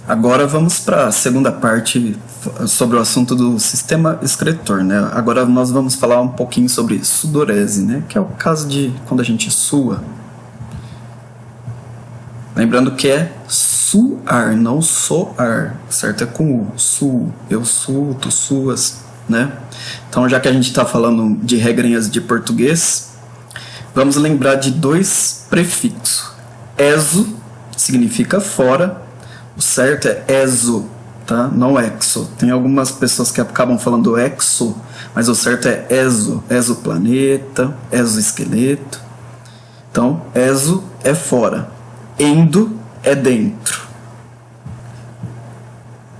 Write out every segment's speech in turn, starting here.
Agora vamos para a segunda parte sobre o assunto do sistema excretor, né? Agora nós vamos falar um pouquinho sobre sudorese, né? Que é o caso de quando a gente sua. Lembrando que é suar, não soar, certo? É com o su, eu suo, tu suas, né? Então, já que a gente está falando de regrinhas de português, vamos lembrar de dois prefixos. Eso significa fora, o certo é exo, tá? Não exo. Tem algumas pessoas que acabam falando exo, mas o certo é exo, exoplaneta, exoesqueleto. Então, exo é fora. Endo é dentro.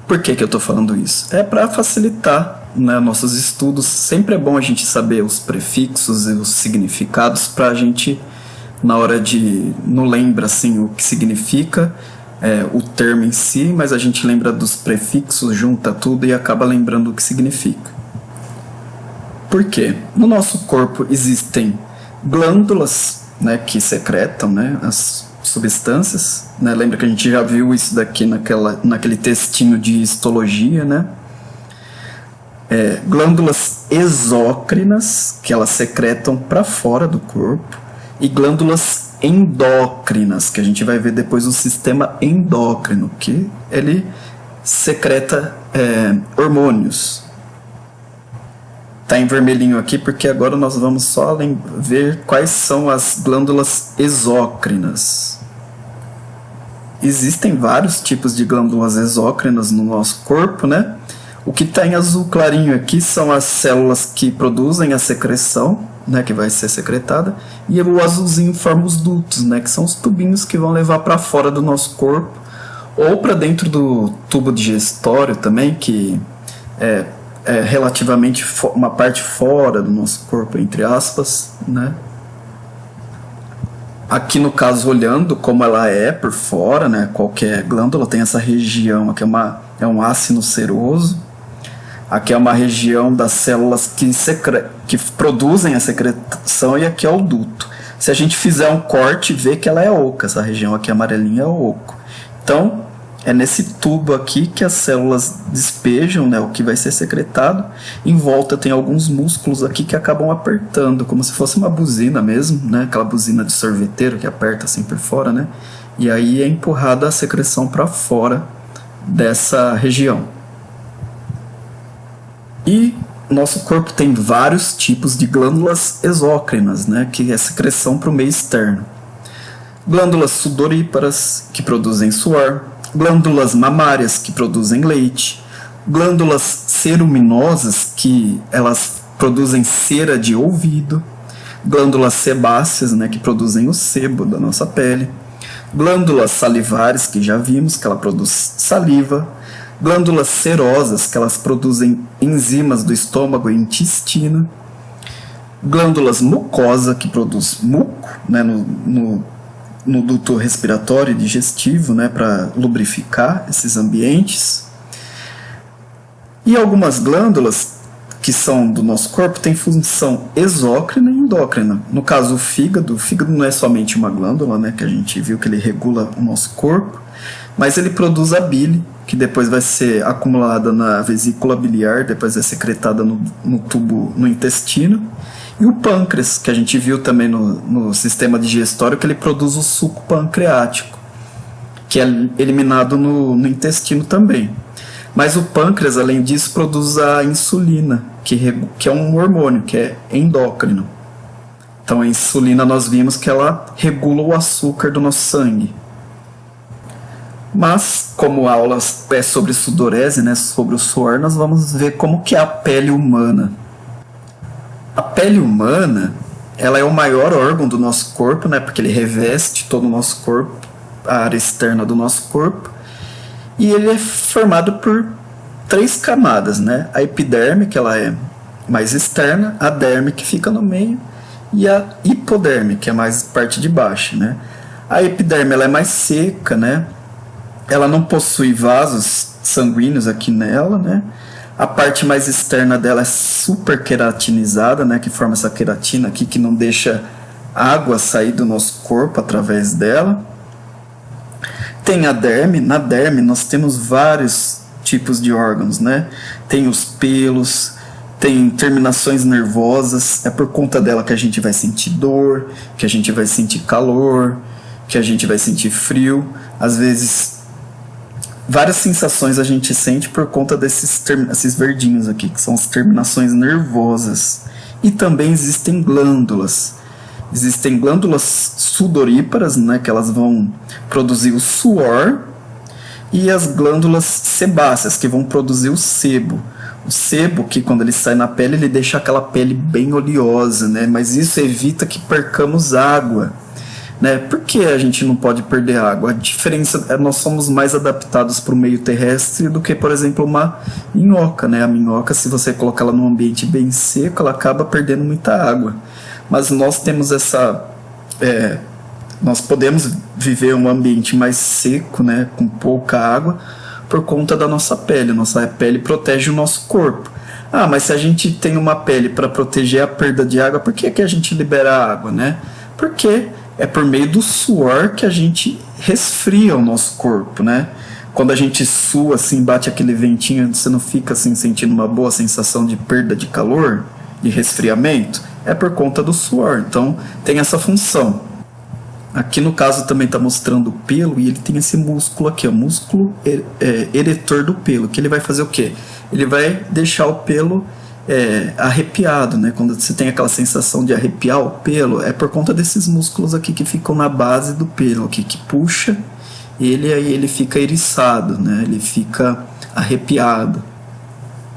Por que eu estou falando isso? É para facilitar, né, nossos estudos. Sempre é bom a gente saber os prefixos e os significados para a gente, na hora de... não lembra assim, o que significa o termo em si, mas a gente lembra dos prefixos, junta tudo e acaba lembrando o que significa. Por quê? No nosso corpo existem glândulas, né, que secretam, né, as substâncias, né? Lembra que a gente já viu isso daqui naquele textinho de histologia, né? Glândulas exócrinas, que elas secretam para fora do corpo, e glândulas endócrinas, que a gente vai ver depois o sistema endócrino, que ele secreta hormônios. Tá em vermelhinho aqui porque agora nós vamos só ver quais são as glândulas exócrinas. Existem vários tipos de glândulas exócrinas no nosso corpo, né? O que está em azul clarinho aqui são as células que produzem a secreção, né, que vai ser secretada, e o azulzinho forma os dutos, né, que são os tubinhos que vão levar para fora do nosso corpo, ou para dentro do tubo digestório também, que é relativamente uma parte fora do nosso corpo, entre aspas, né? Aqui no caso, olhando como ela é por fora, né? Qualquer glândula tem essa região, aqui é um ácido seroso, aqui é uma região das células que produzem a secreção, e aqui é o duto. Se a gente fizer um corte, vê que ela é oca, essa região aqui amarelinha é oco. Então, é nesse tubo aqui que as células despejam, né, o que vai ser secretado. Em volta tem alguns músculos aqui que acabam apertando, como se fosse uma buzina mesmo, né, aquela buzina de sorveteiro que aperta assim por fora, né, e aí é empurrada a secreção para fora dessa região. E nosso corpo tem vários tipos de glândulas exócrinas, né, que é secreção para o meio externo. Glândulas sudoríparas, que produzem suor. Glândulas mamárias, que produzem leite. Glândulas ceruminosas, que elas produzem cera de ouvido. Glândulas sebáceas, né, que produzem o sebo da nossa pele. Glândulas salivares, que já vimos, que ela produz saliva. Glândulas serosas, que elas produzem enzimas do estômago e intestino. Glândulas mucosa, que produz muco, né, no duto respiratório e digestivo, né, para lubrificar esses ambientes. E algumas glândulas que são do nosso corpo têm função exócrina e endócrina. No caso, o fígado não é somente uma glândula, né, que a gente viu que ele regula o nosso corpo, mas ele produz a bile, que depois vai ser acumulada na vesícula biliar, depois é secretada no tubo, no intestino. E o pâncreas, que a gente viu também no sistema digestório, que ele produz o suco pancreático, que é eliminado no intestino também. Mas o pâncreas, além disso, produz a insulina, que é um hormônio, que é endócrino. Então a insulina nós vimos que ela regula o açúcar do nosso sangue. Mas, como a aula é sobre sudorese, né, sobre o suor, nós vamos ver como que é a pele humana. A pele humana, ela é o maior órgão do nosso corpo, né, porque ele reveste todo o nosso corpo, a área externa do nosso corpo, e ele é formado por 3 camadas, né? A epiderme, que ela é mais externa, a derme, que fica no meio, e a hipoderme, que é mais parte de baixo, né? A epiderme, ela é mais seca, né? Ela não possui vasos sanguíneos aqui nela, né? A parte mais externa dela é super queratinizada, né? Que forma essa queratina aqui, que não deixa água sair do nosso corpo através dela. Tem a derme. Na derme nós temos vários tipos de órgãos, né? Tem os pelos, tem terminações nervosas. É por conta dela que a gente vai sentir dor, que a gente vai sentir calor, que a gente vai sentir frio. Às vezes, várias sensações a gente sente por conta esses verdinhos aqui, que são as terminações nervosas. E também existem glândulas. Existem glândulas sudoríparas, né, que elas vão produzir o suor, e as glândulas sebáceas, que vão produzir o sebo. O sebo, que quando ele sai na pele, ele deixa aquela pele bem oleosa, né, mas isso evita que percamos água. Né? Por que a gente não pode perder água? A diferença é que nós somos mais adaptados para o meio terrestre do que, por exemplo, uma minhoca. Né? A minhoca, se você colocar ela num ambiente bem seco, ela acaba perdendo muita água. Mas nós temos nós podemos viver um ambiente mais seco, né, com pouca água, por conta da nossa pele. Nossa pele protege o nosso corpo. Ah, mas se a gente tem uma pele para proteger a perda de água, por que a gente libera água, né? Porque é por meio do suor que a gente resfria o nosso corpo, né? Quando a gente sua, assim, bate aquele ventinho, você não fica assim sentindo uma boa sensação de perda de calor, de resfriamento? É por conta do suor. Então tem essa função. Aqui no caso também está mostrando o pelo, e ele tem esse músculo aqui, o músculo eretor do pelo, que ele vai fazer o quê? Ele vai deixar o pelo arrepiado, né? Quando você tem aquela sensação de arrepiar o pelo, é por conta desses músculos aqui que ficam na base do pelo, aqui, que puxa ele, aí ele fica eriçado, né? Ele fica arrepiado.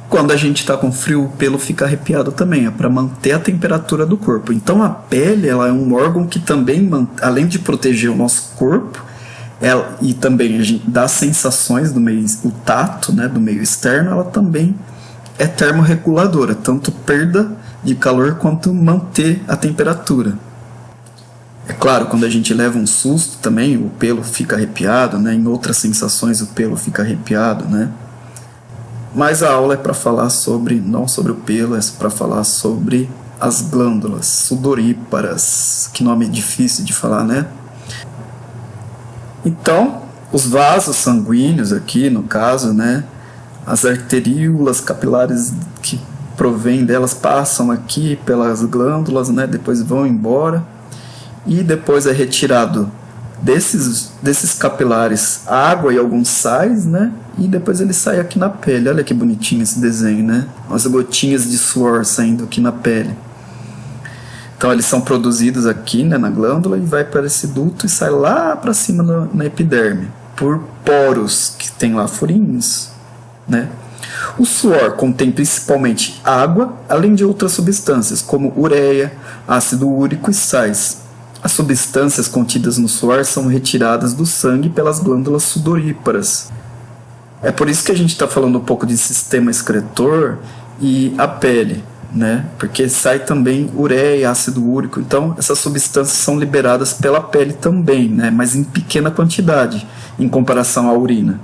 Quando a gente está com frio, o pelo fica arrepiado também, é para manter a temperatura do corpo. Então a pele, ela é um órgão que também, além de proteger o nosso corpo, e também a gente dá sensações do meio, o tato, né, do meio externo, ela também é termorreguladora, tanto perda de calor quanto manter a temperatura. É claro, quando a gente leva um susto também, o pelo fica arrepiado, né? Em outras sensações o pelo fica arrepiado, né? Mas a aula é para falar não sobre o pelo, é para falar sobre as glândulas sudoríparas. Que nome difícil de falar, né? Então, os vasos sanguíneos aqui, no caso, né? As arteríolas capilares que provêm delas passam aqui pelas glândulas, né? Depois vão embora. E depois é retirado desses capilares água e alguns sais, né? E depois ele sai aqui na pele. Olha que bonitinho esse desenho, né? As gotinhas de suor saindo aqui na pele. Então eles são produzidos aqui, né, na glândula, e vai para esse duto e sai lá para cima na epiderme, por poros que tem lá, furinhos, né? O suor contém principalmente água, além de outras substâncias como ureia, ácido úrico e sais. As substâncias contidas no suor são retiradas do sangue pelas glândulas sudoríparas. É por isso que a gente está falando um pouco de sistema excretor e a pele, né? Porque sai também ureia e ácido úrico. Então, essas substâncias são liberadas pela pele também, né? Mas em pequena quantidade, em comparação à urina.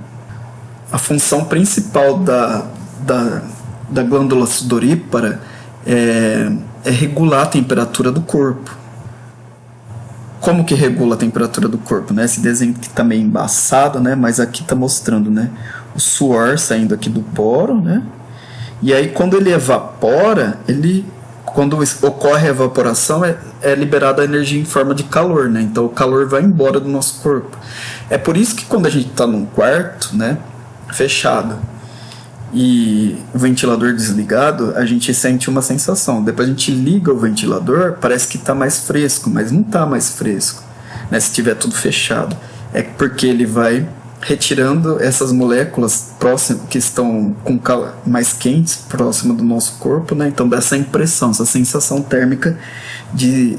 A função principal da glândula sudorípara é regular a temperatura do corpo. Como que regula a temperatura do corpo, né? Esse desenho aqui tá meio embaçado, né? Mas aqui tá mostrando, né? O suor saindo aqui do poro, né? E aí quando ele evapora, quando ocorre a evaporação, é liberada a energia em forma de calor, né? Então o calor vai embora do nosso corpo. É por isso que quando a gente está num quarto, né, fechado, e o ventilador desligado, a gente sente uma sensação. Depois a gente liga o ventilador, parece que está mais fresco, mas não está mais fresco, né, se tiver tudo fechado. É porque ele vai retirando essas moléculas próximas que estão mais quentes, próximo do nosso corpo, né? Então dá essa impressão, essa sensação térmica de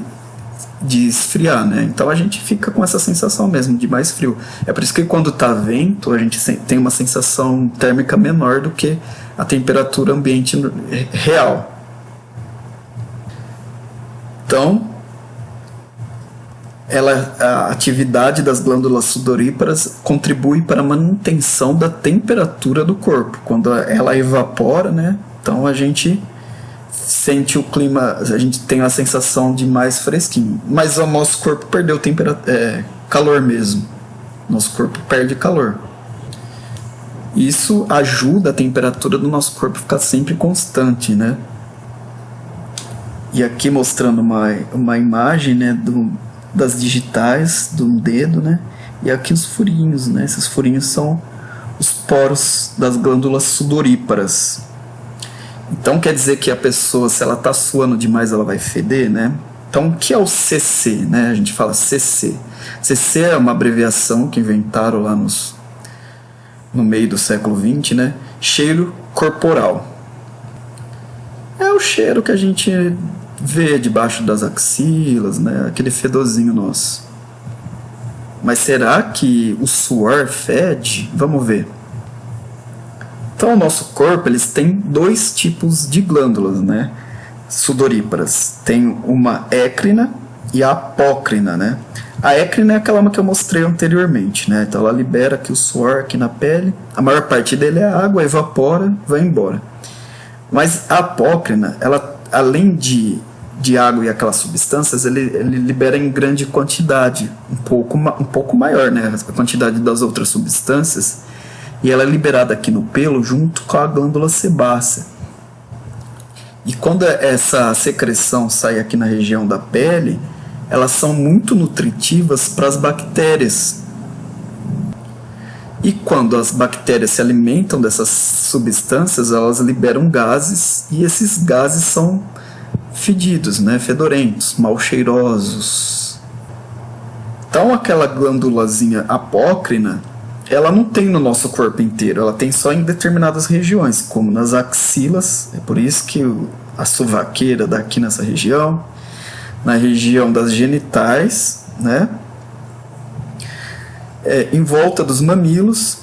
esfriar, né? Então a gente fica com essa sensação mesmo de mais frio. É por isso que quando tá vento, a gente tem uma sensação térmica menor do que a temperatura ambiente real. Então, a atividade das glândulas sudoríparas contribui para a manutenção da temperatura do corpo. Quando ela evapora, né? Então a gente sente o clima, a gente tem a sensação de mais fresquinho, mas o nosso corpo perdeu calor mesmo. Nosso corpo perde calor. Isso ajuda a temperatura do nosso corpo a ficar sempre constante, né? E aqui mostrando uma imagem, né, das digitais do dedo, né? E aqui os furinhos, né? Esses furinhos são os poros das glândulas sudoríparas. Então quer dizer que a pessoa, se ela está suando demais, ela vai feder, né? Então o que é o CC, né? A gente fala CC. CC é uma abreviação que inventaram lá no meio do século XX, né? Cheiro corporal. É o cheiro que a gente vê debaixo das axilas, né? Aquele fedorzinho nosso. Mas será que o suor fede? Vamos ver. Então, o nosso corpo, eles têm dois tipos de glândulas, né? Sudoríparas. Tem uma écrina e a apócrina, né? A écrina é aquela que eu mostrei anteriormente, né? Então, ela libera aqui o suor aqui na pele. A maior parte dele é água, evapora, vai embora. Mas a apócrina, ela, além de água e aquelas substâncias, ele libera em grande quantidade, um pouco maior, né? A quantidade das outras substâncias. E ela é liberada aqui no pelo junto com a glândula sebácea. E quando essa secreção sai aqui na região da pele, elas são muito nutritivas para as bactérias. E quando as bactérias se alimentam dessas substâncias, elas liberam gases, e esses gases são fedidos, né? Fedorentos, mal cheirosos. Então aquela glândulazinha apócrina, ela não tem no nosso corpo inteiro, ela tem só em determinadas regiões, como nas axilas, é por isso que a sovaqueira dá aqui nessa região, na região das genitais, né? Em volta dos mamilos,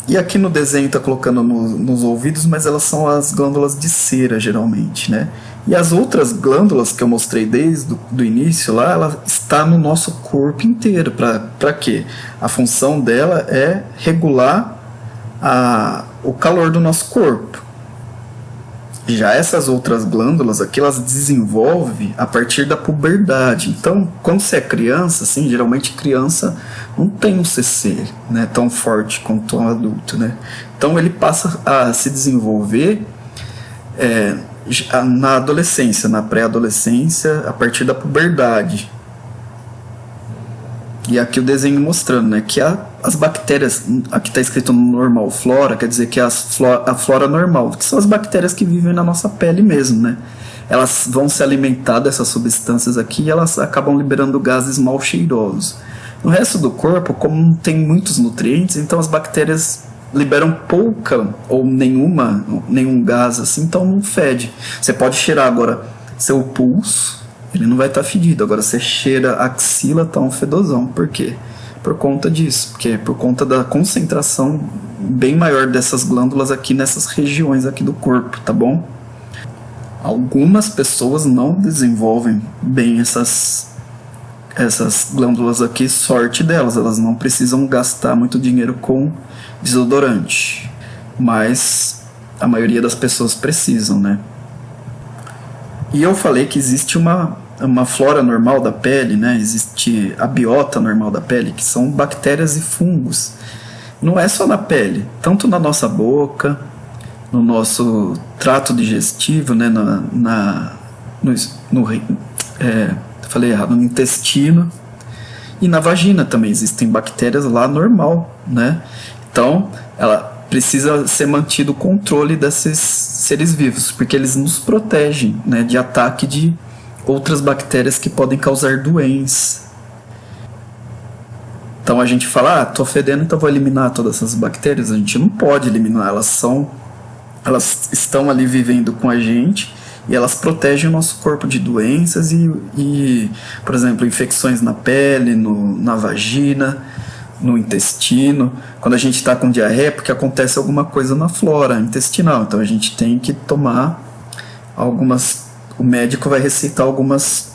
e aqui no desenho está colocando nos ouvidos, mas elas são as glândulas de cera, geralmente, né? E as outras glândulas que eu mostrei desde o início lá, ela está no nosso corpo inteiro. Para quê? A função dela é regular o calor do nosso corpo. Já essas outras glândulas aqui, elas desenvolvem a partir da puberdade. Então, quando você é criança, assim, geralmente criança não tem um CC, né, tão forte quanto um adulto, né? Então ele passa a se desenvolver na adolescência, na pré-adolescência, a partir da puberdade. E aqui o desenho mostrando, né, que as bactérias, aqui está escrito normal flora, quer dizer que é a flora normal, que são as bactérias que vivem na nossa pele mesmo, né? Elas vão se alimentar dessas substâncias aqui e elas acabam liberando gases mal cheirosos. No resto do corpo, como não tem muitos nutrientes, então as bactérias liberam pouca ou nenhum gás assim, então não fede. Você pode cheirar agora seu pulso, ele não vai estar fedido. Agora você cheira a axila, tá um fedozão. Por quê? Por conta disso, porque por conta da concentração bem maior dessas glândulas aqui nessas regiões aqui do corpo, tá bom? Algumas pessoas não desenvolvem bem essas glândulas aqui, sorte delas, elas não precisam gastar muito dinheiro com desodorante, mas a maioria das pessoas precisam, né? E eu falei que existe uma flora normal da pele, né? Existe a biota normal da pele, que são bactérias e fungos. Não é só na pele, tanto na nossa boca, no nosso trato digestivo, né? Falei errado, no intestino e na vagina também existem bactérias lá normal, né? Então, ela precisa ser mantido o controle desses seres vivos, porque eles nos protegem, né, de ataque de outras bactérias que podem causar doença. Então a gente fala, tô fedendo, então vou eliminar todas essas bactérias. A gente não pode eliminar, elas estão ali vivendo com a gente e elas protegem o nosso corpo de doenças e por exemplo, infecções na pele, na vagina, no intestino. Quando a gente está com diarreia, porque acontece alguma coisa na flora intestinal, então a gente tem que tomar o médico vai receitar algumas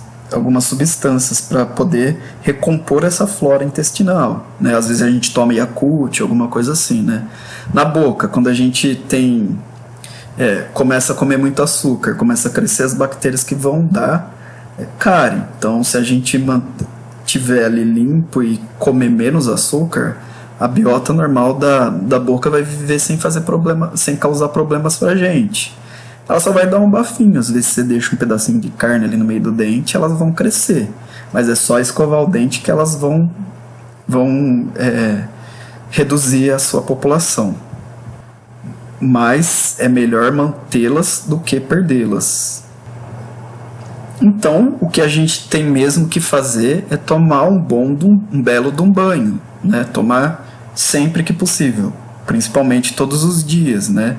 substâncias para poder recompor essa flora intestinal, né? Às vezes a gente toma Yakult, alguma coisa assim, né? Na boca, quando a gente começa a comer muito açúcar, começa a crescer as bactérias que vão dar cárie. Então, se a gente tiver ali limpo e comer menos açúcar, A biota normal da boca vai viver sem fazer problema, sem causar problemas pra gente. Ela só vai dar um bafinho. Às vezes você deixa um pedacinho de carne ali no meio do dente, elas vão crescer. Mas é só escovar o dente que elas vão reduzir a sua população. Mas é melhor mantê-las do que perdê-las. Então, o que a gente tem mesmo que fazer é tomar um belo de um banho, né? Tomar sempre que possível, principalmente todos os dias, né?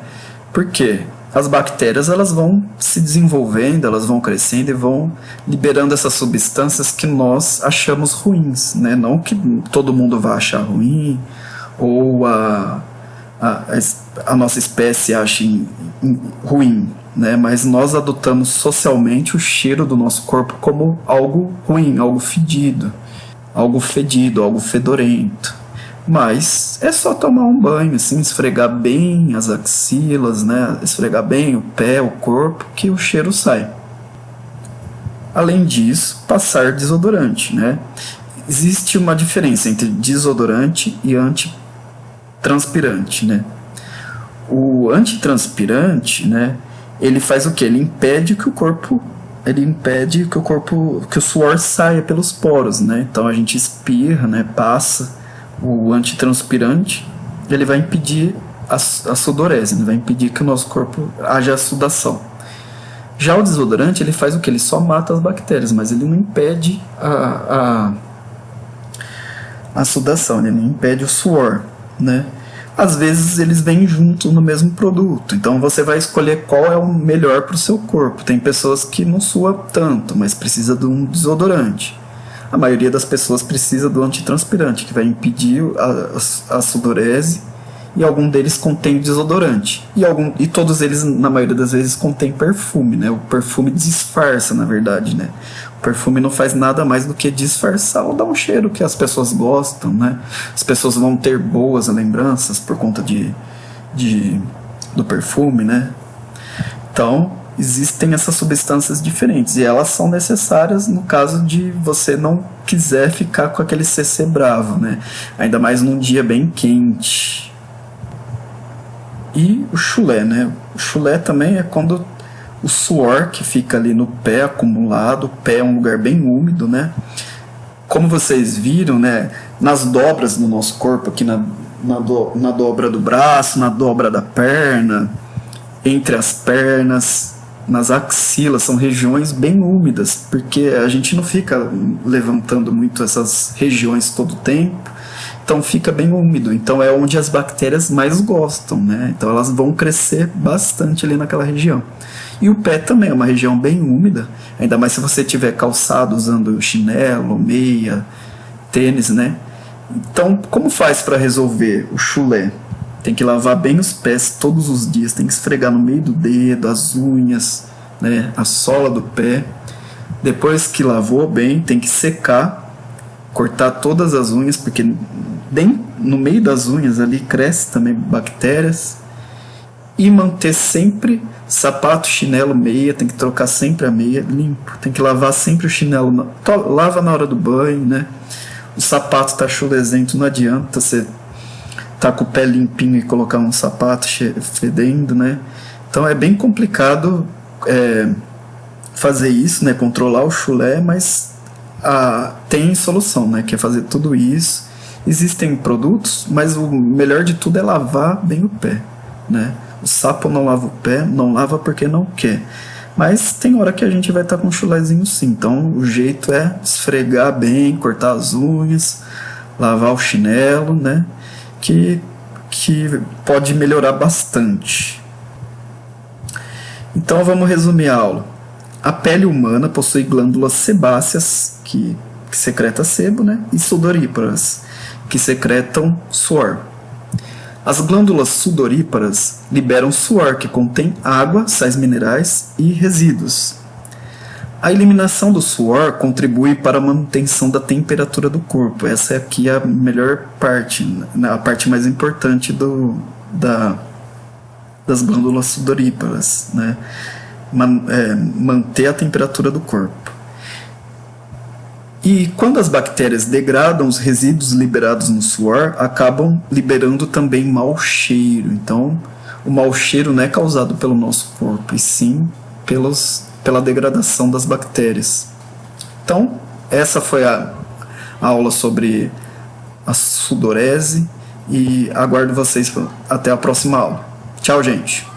Por quê? As bactérias, elas vão se desenvolvendo, elas vão crescendo e vão liberando essas substâncias que nós achamos ruins, né? Não que todo mundo vá achar ruim, ou a nossa espécie ache ruim, né? Mas nós adotamos socialmente o cheiro do nosso corpo como algo ruim, algo fedido, algo fedorento. Mas é só tomar um banho, assim, esfregar bem as axilas, né? Esfregar bem o pé, o corpo, que o cheiro sai. Além disso, passar desodorante, né? Existe uma diferença entre desodorante e antitranspirante, né? O antitranspirante, né? Ele faz o quê? Ele impede que o suor saia pelos poros, né? Então a gente espirra, né? Passa o antitranspirante, ele vai impedir a sudorese, ele vai impedir que o nosso corpo haja sudação. Já o desodorante, ele faz o que? Ele só mata as bactérias, mas ele não impede a sudação, ele não impede o suor, né? Às vezes eles vêm juntos no mesmo produto, então você vai escolher qual é o melhor para o seu corpo. Tem pessoas que não suam tanto, mas precisa de um desodorante. A maioria das pessoas precisa do antitranspirante, que vai impedir a sudorese, e algum deles contém desodorante. E todos eles, na maioria das vezes, contém perfume, né? O perfume disfarça, na verdade, né? O perfume não faz nada mais do que disfarçar ou dar um cheiro que as pessoas gostam, né? As pessoas vão ter boas lembranças por conta do perfume, né? Então, existem essas substâncias diferentes e elas são necessárias no caso de você não quiser ficar com aquele CC bravo, né? Ainda mais num dia bem quente. E o chulé, né? O chulé também é quando o suor que fica ali no pé acumulado, o pé é um lugar bem úmido, né? Como vocês viram, né? Nas dobras do nosso corpo, aqui na dobra do braço, na dobra da perna, entre as pernas, nas axilas, são regiões bem úmidas, porque a gente não fica levantando muito essas regiões todo o tempo, então fica bem úmido, então é onde as bactérias mais gostam, né? Então elas vão crescer bastante ali naquela região. E o pé também é uma região bem úmida, ainda mais se você tiver calçado usando chinelo, meia, tênis, né? Então, como faz para resolver o chulé? Tem que lavar bem os pés todos os dias, tem que esfregar no meio do dedo, as unhas, né, a sola do pé. Depois que lavou bem, tem que secar, cortar todas as unhas, porque bem no meio das unhas ali cresce também bactérias. E manter sempre sapato, chinelo, meia, tem que trocar sempre a meia limpo. Tem que lavar sempre o chinelo, lava na hora do banho, né? O sapato tá chulesento, não adianta você tá com o pé limpinho e colocar um sapato fedendo, né? Então é bem complicado fazer isso, né? Controlar o chulé, mas tem solução, né? Que é fazer tudo isso. Existem produtos, mas o melhor de tudo é lavar bem o pé, né? O sapo não lava o pé, não lava porque não quer. Mas tem hora que a gente vai estar com um chulezinho sim. Então o jeito é esfregar bem, cortar as unhas, lavar o chinelo, né? Que pode melhorar bastante. Então vamos resumir a aula. A pele humana possui glândulas sebáceas, que secretam sebo, né? E sudoríparas, que secretam suor. As glândulas sudoríparas liberam suor, que contém água, sais minerais e resíduos. A eliminação do suor contribui para a manutenção da temperatura do corpo. Essa aqui é a melhor parte, a parte mais importante das glândulas sudoríparas, né? Manter a temperatura do corpo. E quando as bactérias degradam os resíduos liberados no suor, acabam liberando também mau cheiro. Então, o mau cheiro não é causado pelo nosso corpo, e sim pela degradação das bactérias. Então, essa foi a aula sobre a sudorese e aguardo vocês até a próxima aula. Tchau, gente!